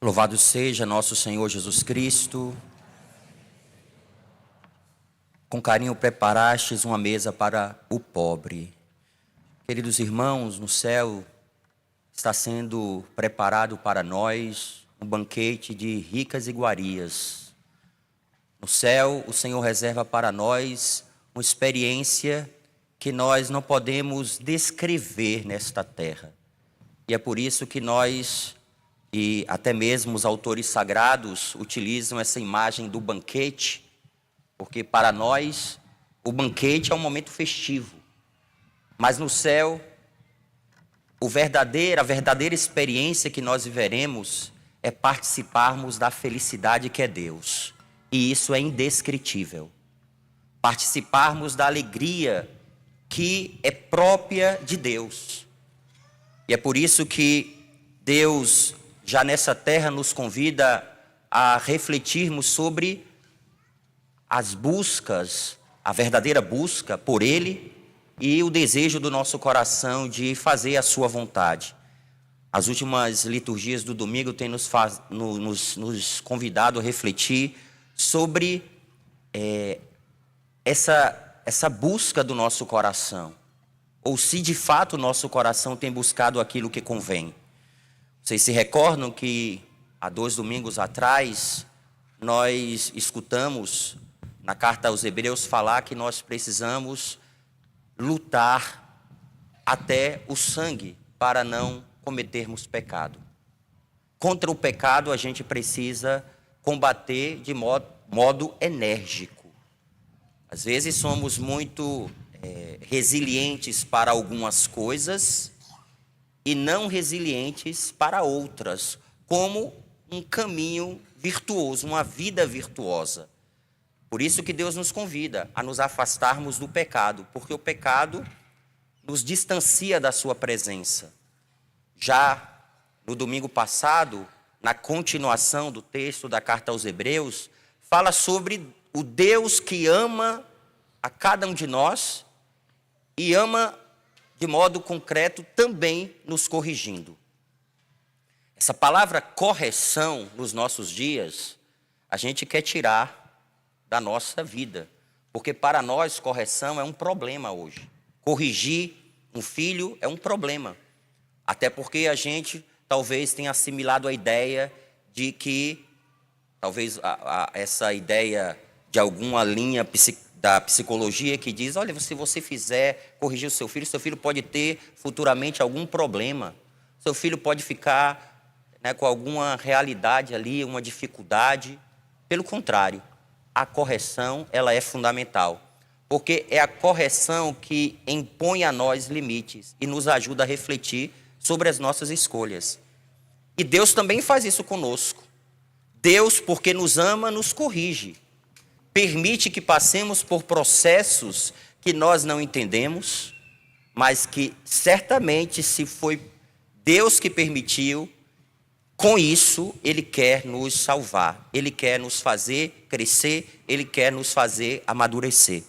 Louvado seja nosso Senhor Jesus Cristo. Com carinho preparastes uma mesa para o pobre. Queridos irmãos, no céu está sendo preparado para nós um banquete de ricas iguarias. No céu, o Senhor reserva para nós uma experiência que nós não podemos descrever nesta terra. E é por isso que nós, e até mesmo os autores sagrados, utilizam essa imagem do banquete, porque para nós o banquete é um momento festivo. Mas no céu, a verdadeira experiência que nós viveremos é participarmos da felicidade que é Deus. E isso é indescritível. Participarmos da alegria que é própria de Deus. E é por isso que Deus, já nessa terra, nos convida a refletirmos sobre as buscas, a verdadeira busca por Ele e o desejo do nosso coração de fazer a sua vontade. As últimas liturgias do domingo têm nos convidado a refletir sobre essa busca do nosso coração, ou se de fato o nosso coração tem buscado aquilo que convém. Vocês se recordam que há 2 domingos atrás nós escutamos na carta aos Hebreus falar que nós precisamos lutar até o sangue para não cometermos pecado. Contra o pecado a gente precisa combater de modo enérgico. Às vezes somos muito resilientes para algumas coisas e não resilientes para outras, como um caminho virtuoso, uma vida virtuosa. Por isso que Deus nos convida a nos afastarmos do pecado, porque o pecado nos distancia da sua presença. Já no domingo passado, na continuação do texto da carta aos Hebreus, fala sobre o Deus que ama a cada um de nós e ama de modo concreto também nos corrigindo. Essa palavra correção nos nossos dias, a gente quer tirar da nossa vida, porque para nós correção é um problema hoje. Corrigir um filho é um problema, até porque a gente talvez tenha assimilado a ideia de que, talvez essa ideia de alguma linha da psicologia que diz, olha, se você fizer corrigir o seu filho pode ter futuramente algum problema, seu filho pode ficar com alguma realidade ali, uma dificuldade. Pelo contrário, a correção ela é fundamental, porque é a correção que impõe a nós limites e nos ajuda a refletir sobre as nossas escolhas. E Deus também faz isso conosco. Deus, porque nos ama, nos corrige. Permite que passemos por processos que nós não entendemos, mas que certamente, se foi Deus que permitiu, com isso Ele quer nos salvar, Ele quer nos fazer crescer, Ele quer nos fazer amadurecer.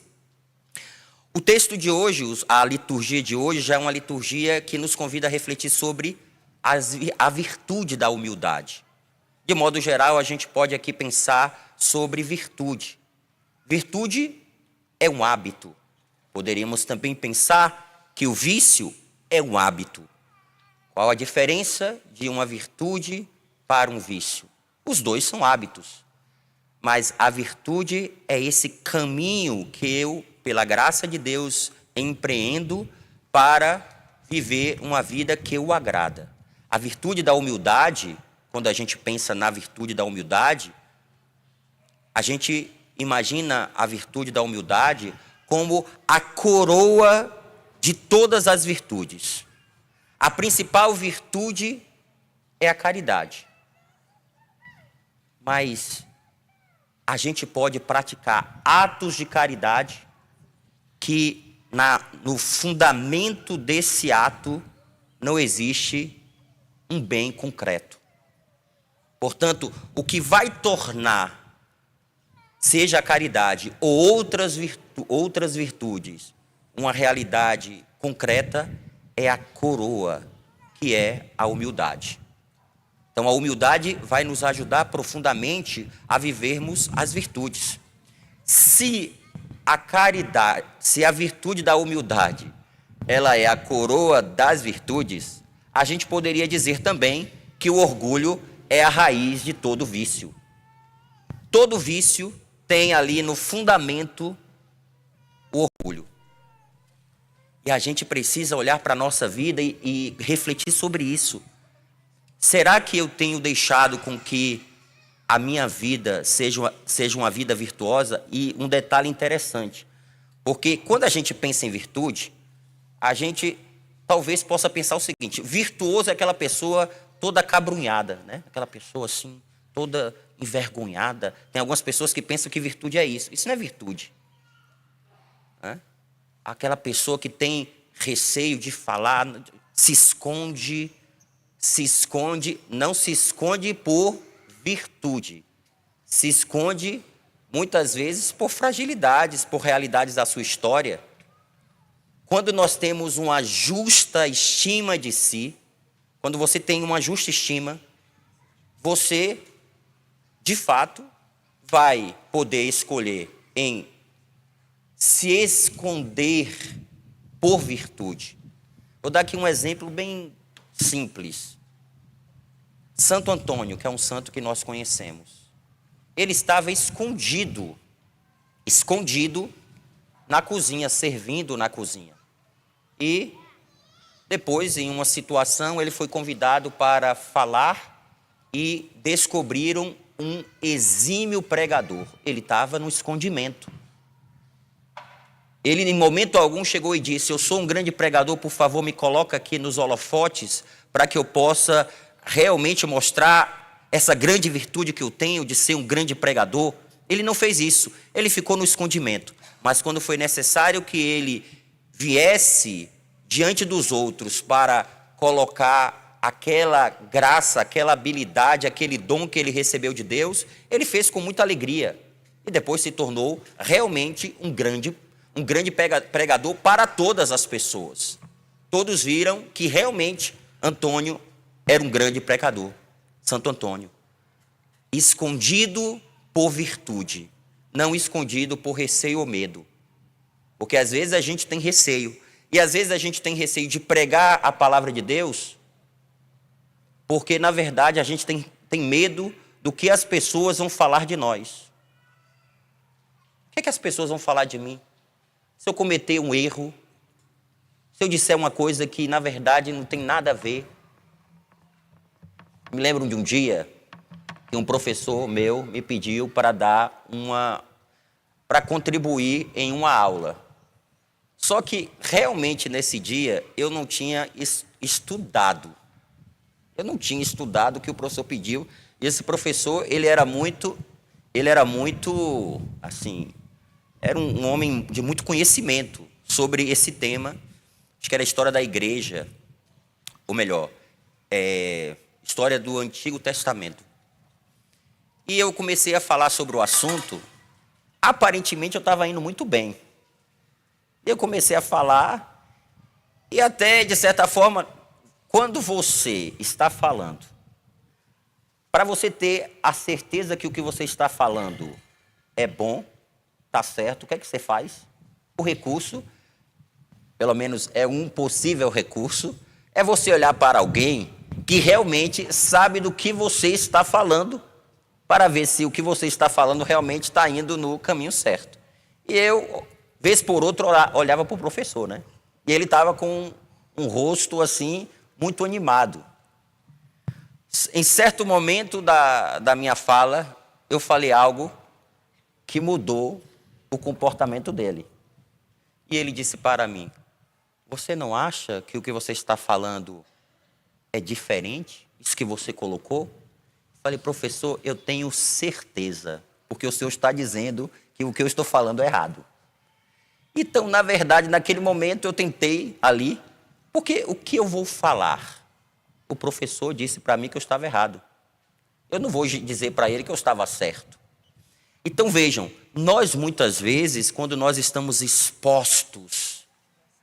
O texto de hoje, a liturgia de hoje, já é uma liturgia que nos convida a refletir sobre a virtude da humildade. De modo geral, a gente pode aqui pensar sobre virtude. Virtude é um hábito. Poderíamos também pensar que o vício é um hábito. Qual a diferença de uma virtude para um vício? Os dois são hábitos. Mas a virtude é esse caminho que eu, pela graça de Deus, empreendo para viver uma vida que o agrada. A virtude da humildade, quando a gente pensa na virtude da humildade, a gente imagina a virtude da humildade como a coroa de todas as virtudes. A principal virtude é a caridade. Mas a gente pode praticar atos de caridade que no fundamento desse ato não existe um bem concreto. Portanto, o que vai tornar, seja a caridade ou outras virtudes, uma realidade concreta, é a coroa, que é a humildade. Então, a humildade vai nos ajudar profundamente a vivermos as virtudes. Se a caridade, se a virtude da humildade, ela é a coroa das virtudes, a gente poderia dizer também que o orgulho é a raiz de todo vício. Todo vício tem ali no fundamento o orgulho. E a gente precisa olhar para a nossa vida e refletir sobre isso. Será que eu tenho deixado com que a minha vida seja uma vida virtuosa? E um detalhe interessante, porque quando a gente pensa em virtude, a gente talvez possa pensar o seguinte: virtuoso é aquela pessoa toda acabrunhada, né? Aquela pessoa assim, toda envergonhada. Tem algumas pessoas que pensam que virtude é isso. Isso não é virtude. Aquela pessoa que tem receio de falar, se esconde, não se esconde por virtude, se esconde muitas vezes por fragilidades, por realidades da sua história. Quando nós temos uma justa estima de si, quando você tem uma justa estima, você, de fato, vai poder escolher em se esconder por virtude. Vou dar aqui um exemplo bem simples. Santo Antônio, que é um santo que nós conhecemos, ele estava escondido na cozinha, servindo na cozinha. E depois, em uma situação, ele foi convidado para falar e descobriram um exímio pregador. Ele estava no escondimento. Ele, em momento algum, chegou e disse: eu sou um grande pregador, por favor, me coloca aqui nos holofotes para que eu possa realmente mostrar essa grande virtude que eu tenho de ser um grande pregador. Ele não fez isso, ele ficou no escondimento. Mas quando foi necessário que ele viesse diante dos outros para colocar aquela graça, aquela habilidade, aquele dom que ele recebeu de Deus, ele fez com muita alegria. E depois se tornou realmente um grande pregador para todas as pessoas. Todos viram que realmente Antônio era um grande pregador. Santo Antônio. Escondido por virtude, não escondido por receio ou medo. Porque às vezes a gente tem receio. E às vezes a gente tem receio de pregar a palavra de Deus, porque na verdade a gente tem medo do que as pessoas vão falar de nós. O que as pessoas vão falar de mim? Se eu cometer um erro, se eu disser uma coisa que na verdade não tem nada a ver. Me lembro de um dia que um professor meu me pediu para contribuir em uma aula. Só que realmente nesse dia eu não tinha estudado. Eu não tinha estudado o que o professor pediu. E esse professor, ele era muito assim, era um homem de muito conhecimento sobre esse tema. Acho que era a história da igreja, ou melhor, história do Antigo Testamento. E eu comecei a falar sobre o assunto. Aparentemente eu estava indo muito bem. Eu comecei a falar e até, de certa forma, quando você está falando, para você ter a certeza que o que você está falando é bom, está certo, o que é que você faz? O recurso, pelo menos é um possível recurso, é você olhar para alguém que realmente sabe do que você está falando, para ver se o que você está falando realmente está indo no caminho certo. E eu, vez por outra, olhava para o professor, né? E ele estava com um rosto assim, muito animado. Em certo momento da minha fala, eu falei algo que mudou o comportamento dele. E ele disse para mim: você não acha que o que você está falando é diferente? Isso que você colocou? Falei: professor, eu tenho certeza, porque o senhor está dizendo que o que eu estou falando é errado. Então, na verdade, naquele momento eu tentei ali, porque o que eu vou falar? O professor disse para mim que eu estava errado. Eu não vou dizer para ele que eu estava certo. Então vejam, nós muitas vezes, quando nós estamos expostos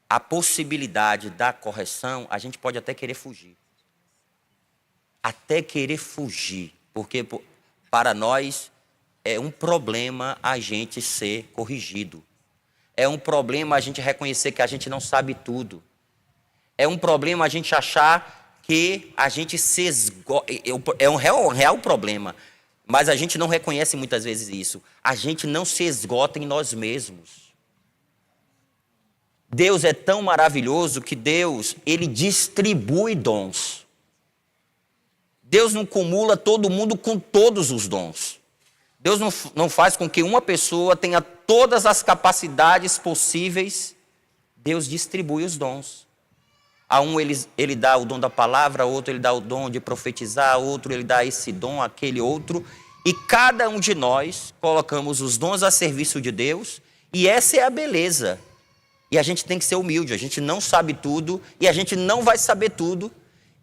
à possibilidade da correção, a gente pode até querer fugir. até querer fugir, porque para nós é um problema a gente ser corrigido. É um problema a gente reconhecer que a gente não sabe tudo. É um problema a gente achar que a gente se esgota. É um real problema. Mas a gente não reconhece muitas vezes isso. A gente não se esgota em nós mesmos. Deus é tão maravilhoso que Deus, Ele distribui dons. Deus não cumula todo mundo com todos os dons. Deus não faz com que uma pessoa tenha todas as capacidades possíveis. Deus distribui os dons. A um ele dá o dom da palavra, a outro ele dá o dom de profetizar, a outro ele dá esse dom, aquele outro. E cada um de nós colocamos os dons a serviço de Deus. E essa é a beleza. E a gente tem que ser humilde. A gente não sabe tudo e a gente não vai saber tudo.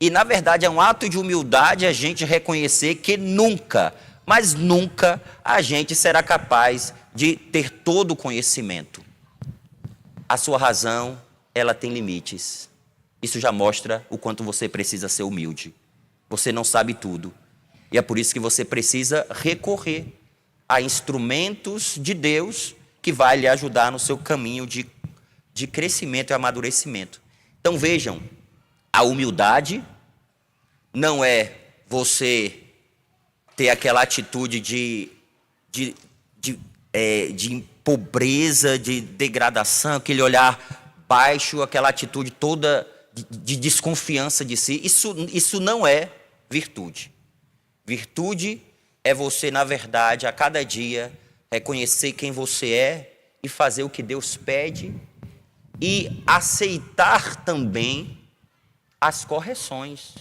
E na verdade é um ato de humildade a gente reconhecer que nunca, mas nunca a gente será capaz de ter todo o conhecimento. A sua razão, ela tem limites. Isso já mostra o quanto você precisa ser humilde. Você não sabe tudo. E é por isso que você precisa recorrer a instrumentos de Deus que vai lhe ajudar no seu caminho de crescimento e amadurecimento. Então vejam, a humildade não é você ter aquela atitude de pobreza, de degradação, aquele olhar baixo, aquela atitude toda de desconfiança de si. Isso não é virtude. Virtude é você, na verdade, a cada dia, reconhecer quem você é e fazer o que Deus pede e aceitar também as correções.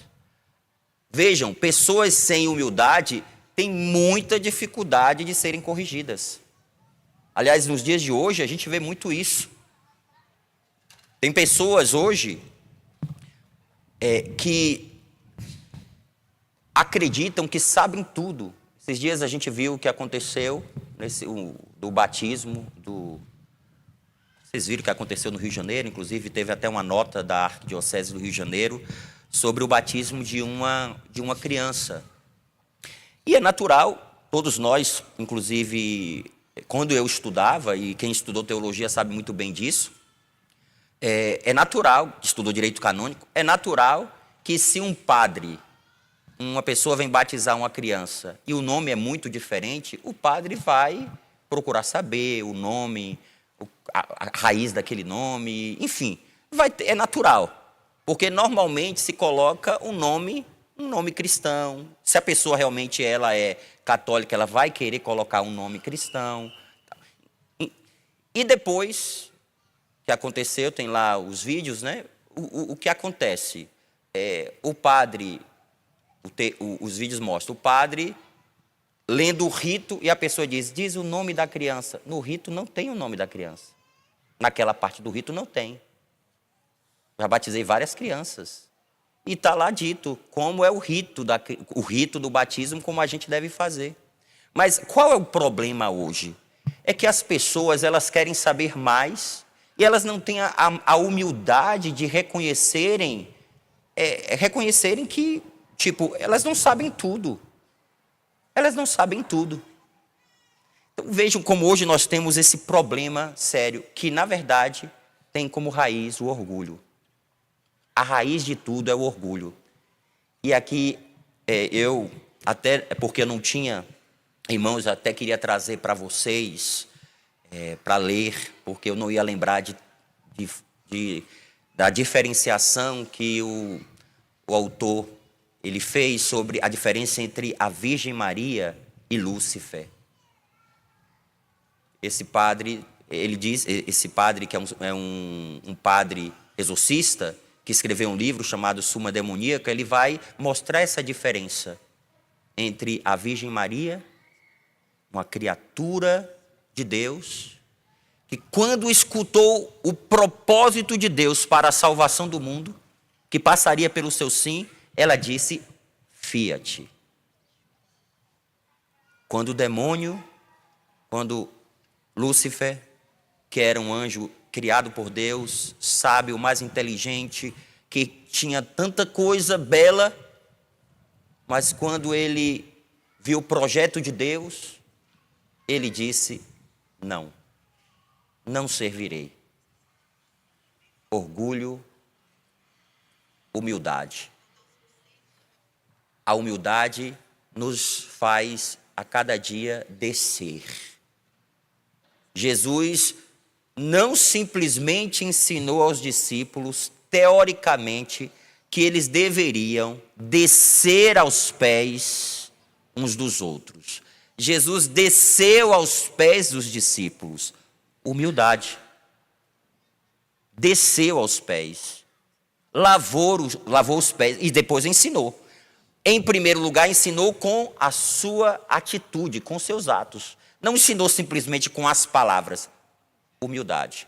Vejam, pessoas sem humildade têm muita dificuldade de serem corrigidas. Aliás, nos dias de hoje, a gente vê muito isso. Tem pessoas hoje que acreditam que sabem tudo. Esses dias a gente viu o que aconteceu do batismo. Vocês viram o que aconteceu no Rio de Janeiro? Inclusive, teve até uma nota da Arquidiocese do Rio de Janeiro sobre o batismo de uma criança. E é natural, todos nós, inclusive, quando eu estudava, e quem estudou teologia sabe muito bem disso, é natural, estudou direito canônico, é natural que se um padre, uma pessoa vem batizar uma criança e o nome é muito diferente, o padre vai procurar saber o nome, a raiz daquele nome, enfim, é natural. Porque normalmente se coloca um nome cristão. Se a pessoa realmente ela é católica, ela vai querer colocar um nome cristão. E depois que aconteceu, tem lá os vídeos, né? O que acontece? O padre, os vídeos mostram o padre lendo o rito e a pessoa diz o nome da criança. No rito não tem o nome da criança. Naquela parte do rito não tem. Já batizei várias crianças. E está lá dito como é o rito do batismo, como a gente deve fazer. Mas qual é o problema hoje? É que as pessoas elas querem saber mais e elas não têm a humildade de reconhecerem que, elas não sabem tudo. Elas não sabem tudo. Então, vejam como hoje nós temos esse problema sério, que, na verdade, tem como raiz o orgulho. A raiz de tudo é o orgulho. E aqui, até porque eu não tinha, irmãos, até queria trazer para vocês, para ler, porque eu não ia lembrar da diferenciação que o autor ele fez sobre a diferença entre a Virgem Maria e Lúcifer. Esse padre que é um padre exorcista, que escreveu um livro chamado Suma Demoníaca, ele vai mostrar essa diferença entre a Virgem Maria, uma criatura de Deus, que quando escutou o propósito de Deus para a salvação do mundo, que passaria pelo seu sim, ela disse, fiat. Quando Lúcifer, que era um anjo criado por Deus, sábio, mais inteligente, que tinha tanta coisa bela, mas quando ele viu o projeto de Deus, ele disse: não, não servirei. Orgulho, humildade. A humildade nos faz a cada dia descer. Jesus não simplesmente ensinou aos discípulos, teoricamente, que eles deveriam descer aos pés uns dos outros. Jesus desceu aos pés dos discípulos. Humildade. Desceu aos pés. Lavou os pés e depois ensinou. Em primeiro lugar, ensinou com a sua atitude, com seus atos. Não ensinou simplesmente com as palavras. Humildade.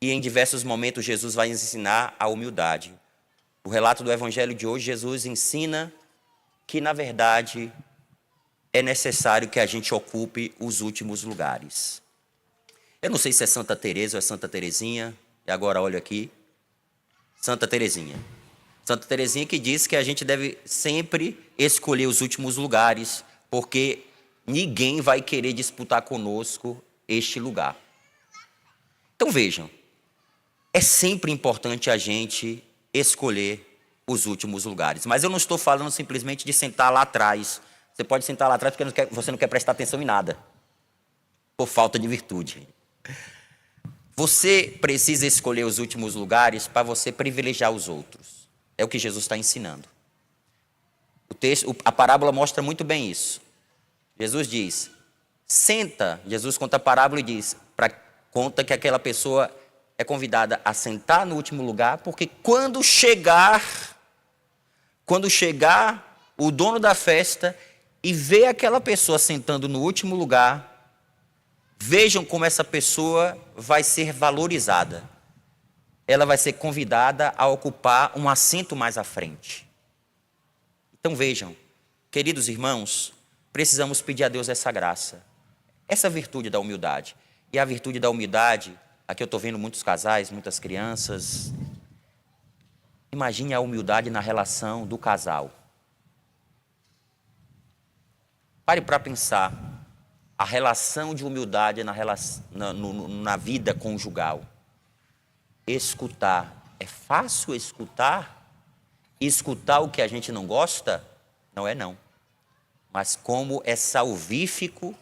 E em diversos momentos Jesus vai ensinar a humildade. O relato do Evangelho de hoje, Jesus ensina que, na verdade, é necessário que a gente ocupe os últimos lugares. Eu não sei se é Santa Teresa ou é Santa Teresinha, e agora olho aqui. Santa Teresinha. Santa Teresinha que diz que a gente deve sempre escolher os últimos lugares, porque ninguém vai querer disputar conosco este lugar. Então vejam, é sempre importante a gente escolher os últimos lugares. Mas eu não estou falando simplesmente de sentar lá atrás. Você pode sentar lá atrás porque você não quer prestar atenção em nada, por falta de virtude. Você precisa escolher os últimos lugares para você privilegiar os outros. É o que Jesus está ensinando. A parábola mostra muito bem isso. Jesus diz, senta. Jesus conta a parábola e diz, conta que aquela pessoa é convidada a sentar no último lugar, porque quando chegar o dono da festa e ver aquela pessoa sentando no último lugar, vejam como essa pessoa vai ser valorizada. Ela vai ser convidada a ocupar um assento mais à frente. Então vejam, queridos irmãos, precisamos pedir a Deus essa graça, essa virtude da humildade. E a virtude da humildade, aqui eu estou vendo muitos casais, muitas crianças. Imagine a humildade na relação do casal. Pare para pensar a relação de humildade na vida conjugal. Escutar. É fácil escutar? Escutar o que a gente não gosta? Não é não. Mas como é salvífico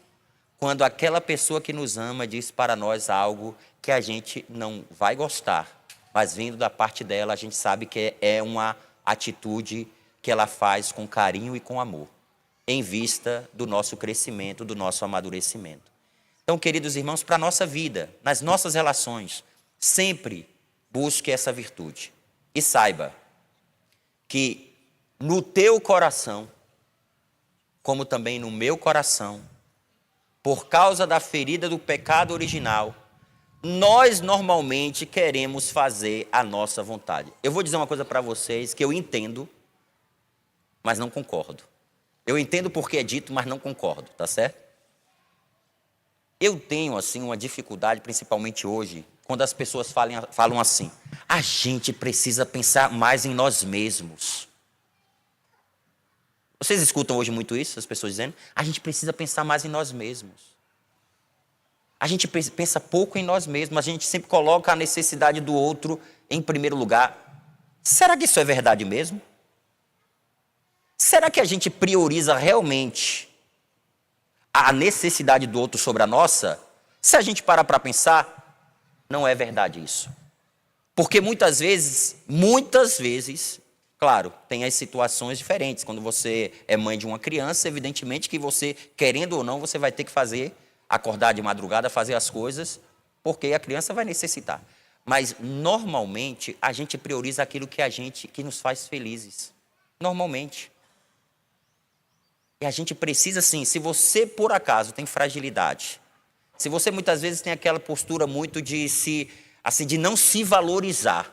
quando aquela pessoa que nos ama diz para nós algo que a gente não vai gostar, mas vindo da parte dela, a gente sabe que é uma atitude que ela faz com carinho e com amor, em vista do nosso crescimento, do nosso amadurecimento. Então, queridos irmãos, para a nossa vida, nas nossas relações, sempre busque essa virtude. E saiba que no teu coração, como também no meu coração, por causa da ferida do pecado original, nós normalmente queremos fazer a nossa vontade. Eu vou dizer uma coisa para vocês que eu entendo, mas não concordo. Eu entendo porque é dito, mas não concordo, tá certo? Eu tenho, assim, uma dificuldade, principalmente hoje, quando as pessoas falam assim, a gente precisa pensar mais em nós mesmos. Vocês escutam hoje muito isso, as pessoas dizendo, a gente precisa pensar mais em nós mesmos. A gente pensa pouco em nós mesmos, a gente sempre coloca a necessidade do outro em primeiro lugar. Será que isso é verdade mesmo? Será que a gente prioriza realmente a necessidade do outro sobre a nossa? Se a gente parar para pensar, não é verdade isso. Porque muitas vezes, claro, tem as situações diferentes. Quando você é mãe de uma criança, evidentemente que você, querendo ou não, você vai ter que acordar de madrugada, fazer as coisas, porque a criança vai necessitar. Mas, normalmente, a gente prioriza aquilo que nos faz felizes. Normalmente. E a gente precisa, sim, se você, por acaso, tem fragilidade, se você muitas vezes tem aquela postura muito de não se valorizar.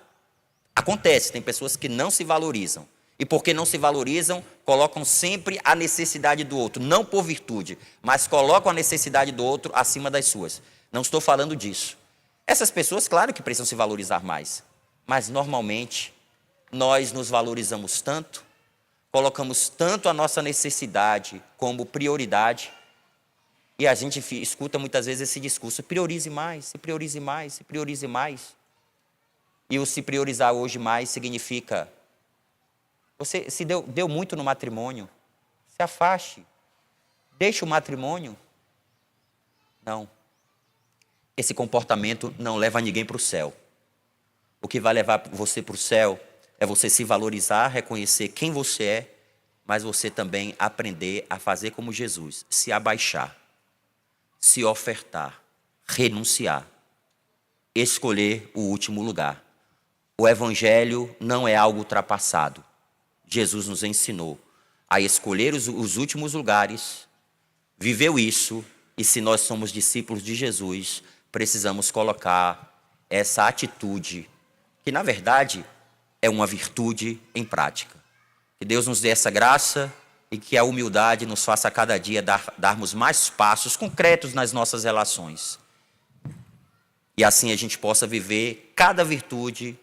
Acontece, tem pessoas que não se valorizam. E porque não se valorizam, colocam sempre a necessidade do outro. Não por virtude, mas colocam a necessidade do outro acima das suas. Não estou falando disso. Essas pessoas, claro que precisam se valorizar mais. Mas, normalmente, nós nos valorizamos tanto, colocamos tanto a nossa necessidade como prioridade, e a gente escuta muitas vezes esse discurso: priorize mais, se priorize mais, se priorize mais. E o se priorizar hoje mais significa: você se deu muito no matrimônio, se afaste, deixe o matrimônio. Não. Esse comportamento não leva ninguém para o céu. O que vai levar você para o céu é você se valorizar, reconhecer quem você é, mas você também aprender a fazer como Jesus, se abaixar, se ofertar, renunciar, escolher o último lugar. O evangelho não é algo ultrapassado. Jesus nos ensinou a escolher os últimos lugares, viveu isso, e se nós somos discípulos de Jesus, precisamos colocar essa atitude, que na verdade é uma virtude, em prática. Que Deus nos dê essa graça e que a humildade nos faça a cada dia darmos mais passos concretos nas nossas relações. E assim a gente possa viver cada virtude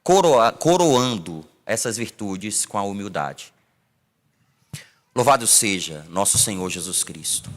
coroando essas virtudes com a humildade. Louvado seja nosso Senhor Jesus Cristo.